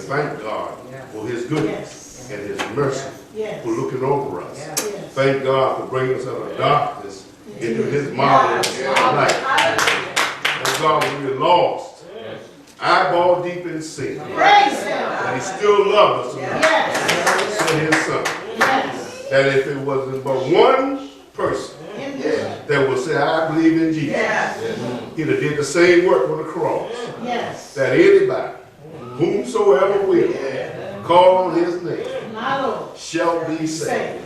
thank God for his goodness and his mercy for looking over us. Thank God for bringing us out of darkness into his marvelous light. Thank God we were lost, eyeball deep in sin. And he still loved us enough to send his son. That if it wasn't but one person that would say, I believe in Jesus, he'd have did the same work on the cross. That anybody, whomsoever will, call on his name, shall be saved.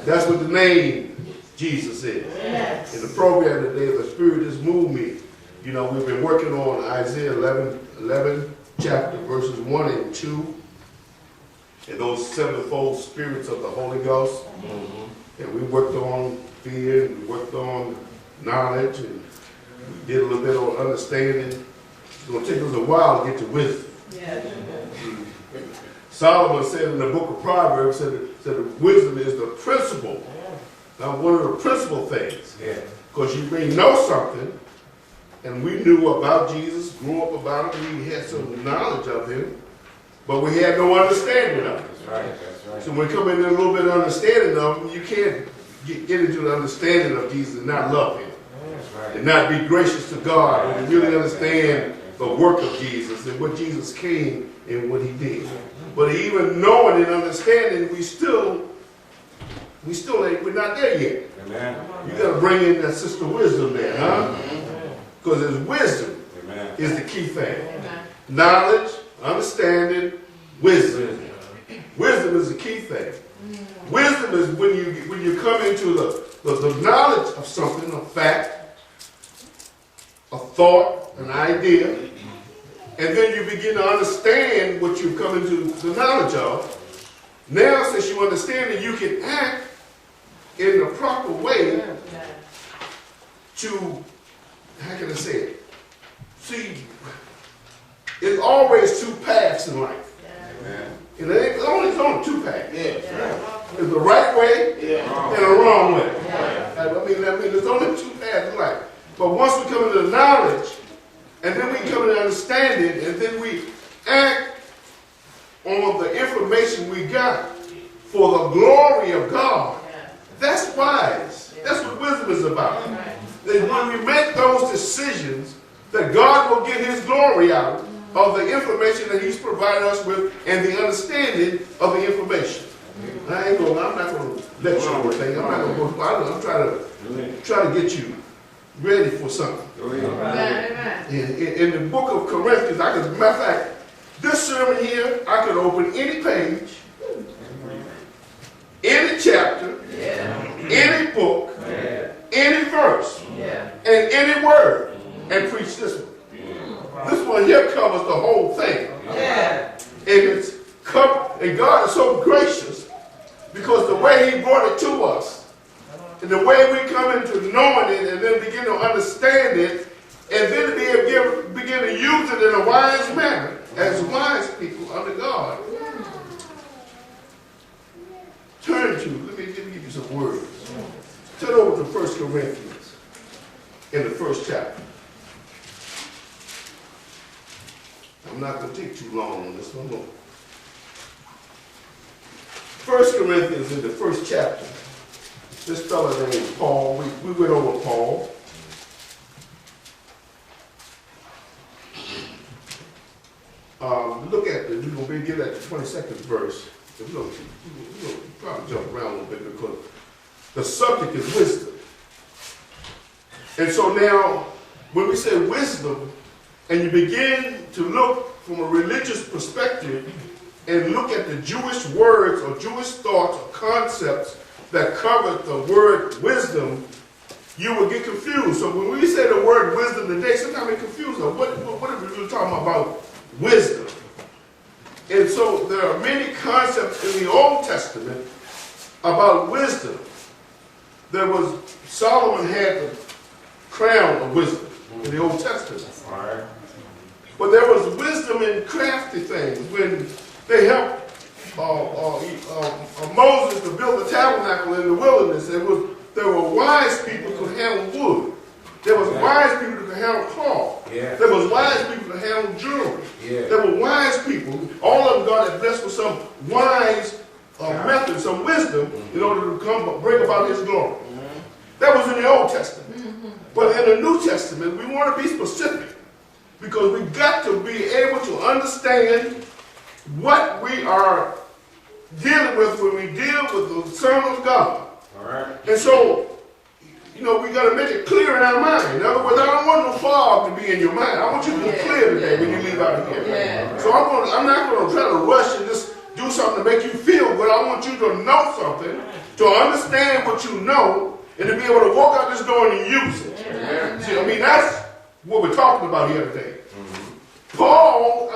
That's what the name Jesus is. In the program today, the Spirit just moved me. You know, we've been working on Isaiah 11 chapter, verses 1 and 2. And those sevenfold spirits of the Holy Ghost. And we worked on fear, and we worked on knowledge, and we did a little bit on understanding. It's going to take us a while to get to wisdom. Solomon said in the book of Proverbs, said that wisdom is the principle. Now, one of the principal things. Because you may know something, and we knew about Jesus, grew up about him, we had some knowledge of him, but we had no understanding of it. That's right. So when we come into a little bit of understanding of him, you can't get into the understanding of Jesus and not love him. And not be gracious to God and really understand the work of Jesus and what Jesus came and what he did. But even knowing and understanding, we're not there yet. You got to bring in that sister wisdom there, huh? Because it's wisdom is the key thing. Knowledge, understanding, wisdom. Wisdom is the key thing. Wisdom is when you come into the knowledge of something, a fact, a thought, an idea, and then you begin to understand what you've come into the knowledge of. Now, since you understand it, you can act in the proper way to, how can I say it? See, there's always two paths in life. And there's only two paths. There's the right way and the wrong way. I mean, there's only two paths in life. But once we come into the knowledge, and then we come into understanding, and then we act on the information we got for the glory of God, that's wise. That's what wisdom is about. That when we make those decisions, that God will get his glory out of the information that he's provided us with and the understanding of the information. I'm not going to lecture on anything. I'm not going to go. I'm trying to get you ready for something. In the book of Corinthians, as a matter of fact, this sermon here, I could open any page, any chapter, any book, any verse, and any word, and preach this one. This one here covers the whole thing. And God is so gracious because the way he brought it to us, and the way we come into knowing it and then begin to understand it, and then begin to use it in a wise manner, as wise people under God. Let me give you some words. Turn over to 1 Corinthians in the first chapter. I'm not going to take too long on this one. 1 Corinthians in the first chapter. This fellow named Paul, we went over Paul. Look at we're going to begin at the 22nd verse. We're going to probably jump around a little bit because the subject is wisdom. And so now, when we say wisdom, and you begin to look from a religious perspective and look at the Jewish words or Jewish thoughts or concepts that cover the word wisdom, you will get confused. So when we say the word wisdom today, sometimes we confuse us. What are we really talking about wisdom? And so there are many concepts in the Old Testament about wisdom. Solomon had the crown of wisdom in the Old Testament. But there was wisdom in crafty things. When they helped Moses to build the tabernacle in the wilderness, there were wise people who could handle wood. There was wise people who could handle cloth. There was wise people who handle jewelry. There were wise people. All of about his glory. That was in the Old Testament. But in the New Testament, we want to be specific because we've got to be able to understand what we are dealing with when we deal with the Son of God. All right. And so, you know, we got to make it clear in our mind. In other words, I don't want no fog to be in your mind. I want you to be clear today when you leave out of here. So I'm not going to try to rush and just do something to make you feel good. I want you to know something, to understand what you know, and to be able to walk out this door and use it. See, I mean, that's what we're talking about here today. Paul,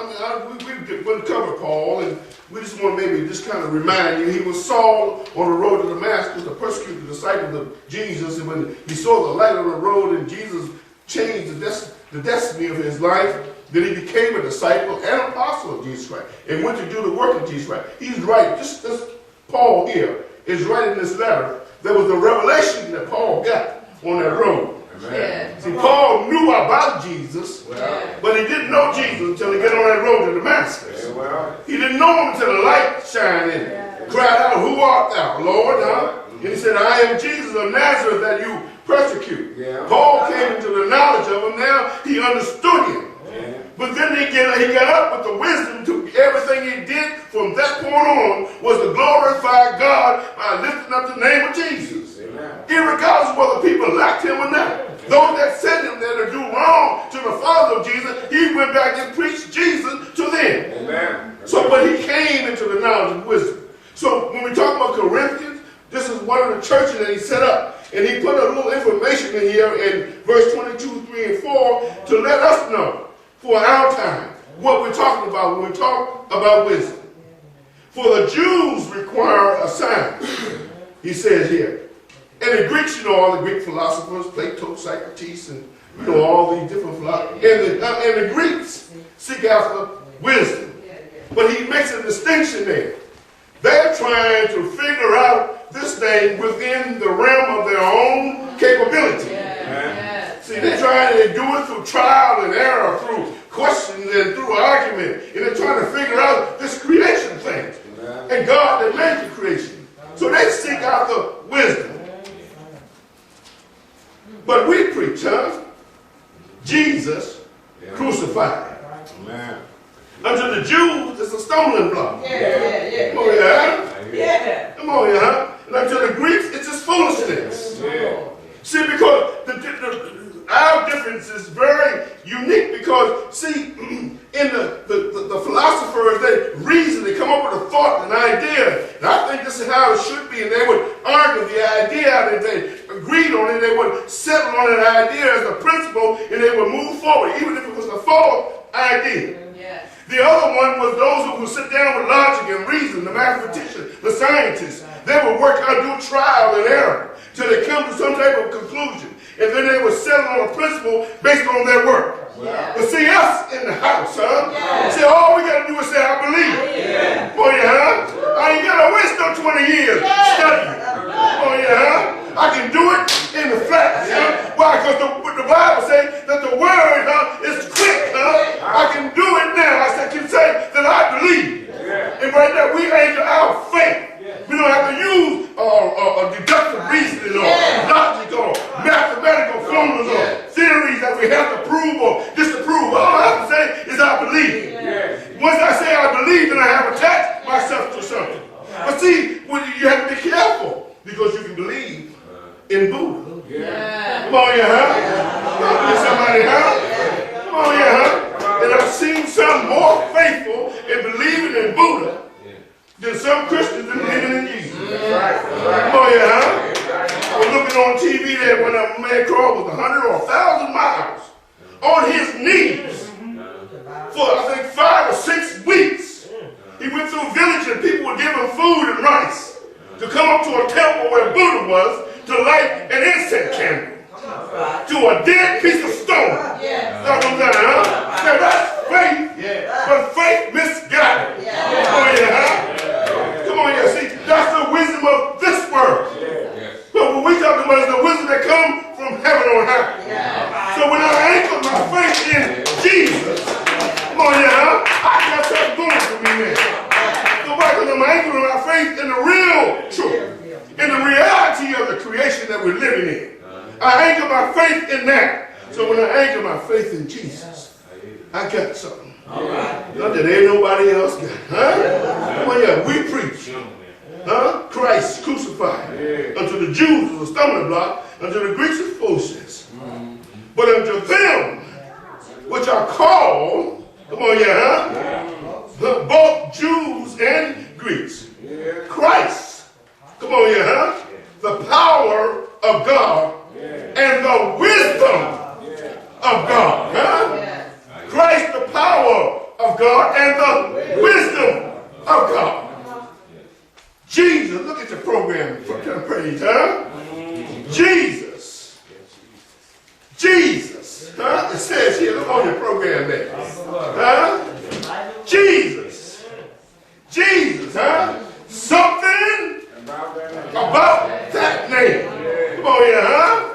we wouldn't cover Paul, and we just want to maybe just kind of remind you, he was Saul on the road to Damascus, the persecuted disciple of Jesus, and when he saw the light on the road and Jesus changed the destiny of his life, then he became a disciple and apostle of Jesus Christ and went to do the work of Jesus Christ. He's right. Just Paul here is writing this letter. There was a revelation that Paul got on that road. Amen. See, Paul knew about Jesus, but he didn't know Jesus until he got on that road to Damascus. He didn't know him until the light shined in him. Cried out, "Who art thou, Lord?" And he said, "I am Jesus of Nazareth that you persecute." Paul came into the knowledge of him. Now he understood him. But then he got up with the wisdom to everything he did from that point on was to glorify God by lifting up the name of Jesus. Irregardless of whether people liked him or not. Those that sent him there to do wrong to the Father of Jesus, he went back and preached Jesus to them. So, but he came into the knowledge of wisdom. So when we talk about Corinthians, this is one of the churches that he set up. And he put a little information in here in verse 22, 3, and 4 to let us know for our time what we're talking about when we talk about wisdom. For the Jews require a sign, he says here. And the Greeks, you know, all the Greek philosophers, Plato, Socrates, and you know, all these different philosophers. And the Greeks seek after wisdom. But he makes a distinction there. They're trying to figure out this thing within the realm of their own capability. See, they're trying to do it through trial and error, through questions and through argument. And they're trying to figure out this creation thing. And God that made the creation. So they seek after wisdom. But we preach, Jesus crucified. Unto the Jews, it's a stumbling block. Come on, Come on, And unto the Greeks, it's just foolishness. See, because our difference is very unique because, see, in the philosophers, they reason, they come up with a thought, an idea, and I think this is how it should be, and they would argue the idea out, and they agreed on it, they would settle on an idea as a principle, and they would move forward, even if it was a false idea. The other one was those who would sit down with logic and reason, the mathematicians, the scientists. They would work out, do trial and error, till they come to some type of conclusion. And then they would settle on a principle based on their work. But see, us in the house, see, all we got to do is say, I believe. Boy, I ain't got to waste no 20 years studying. Boy, I can do it in the flesh. Why? Because the Bible says that the word is quick. I can do it now. I can say that I believe. And right now, we anchor our faith. We don't have to use deductive reasoning or logic or mathematical formulas or theories that we have to prove or disapprove. All I have to say is I believe. Once I say I believe, then I have attached myself to something. But see, you have to be careful because you can believe in Buddha. Come on here, Come on, somebody, Come on here, And I've seen some more faithful in believing in Buddha than some Christians in believing in Jesus. Come on here, I was looking on TV there when a man crawled with 100 or 1,000 miles on his knees for I think 5 or 6 weeks. He went through villages and people would give him food and rice to come up to a temple where Buddha was to light an incense candle to a dead piece of stone. Now that's faith, but faith misguided. Come on here, see, that's the wisdom of this world. But what we talking about is the wisdom that comes from heaven on high. So when I anchor my faith in Jesus, come on here, I got something going for me now. So why? Because I'm anchoring my faith in the real truth, in the reality reality of the creation that we're living in. I anchor my faith in that. So when I anchor my faith in Jesus, I got something. Not that ain't nobody else got. Huh? Come on, yeah, we preach. Huh? Christ crucified. Unto the Jews was a stumbling block, unto the Greeks is foolishness. But unto them which are called, come on, yeah, huh? Both Jews and Greeks. Christ, come on, yeah, huh? The power of God and the wisdom of God. Huh? Christ, the power of God and the wisdom of God. Jesus, look at your program, praise, huh? Jesus. Jesus. Huh? It says here, look on your program there. Huh? Jesus. Jesus, huh? Something about that name. Come on here, huh?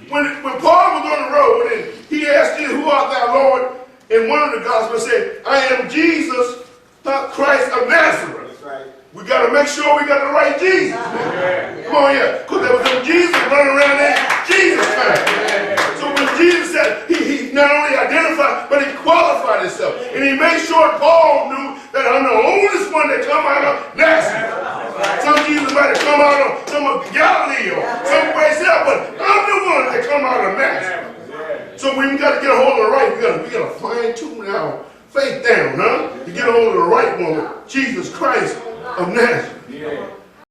When Paul was on the road and he asked you, who art thou, Lord? In one of the Gospels said, I am Jesus, Christ of Nazareth. We got to make sure we got the right Jesus. Come on here. Because there was some Jesus running around there Jesus time. So when Jesus said, he not only identified, but he qualified himself. And he made sure Paul knew that I'm the oldest one that come out of Nazareth. Some Jesus might have come out of some of Galilee or someplace else, but I'm the one that come out of Nazareth. So we got to get a hold of the right. We got to fine tune our faith down, huh? To get a hold of the right one, Jesus Christ of Nazareth.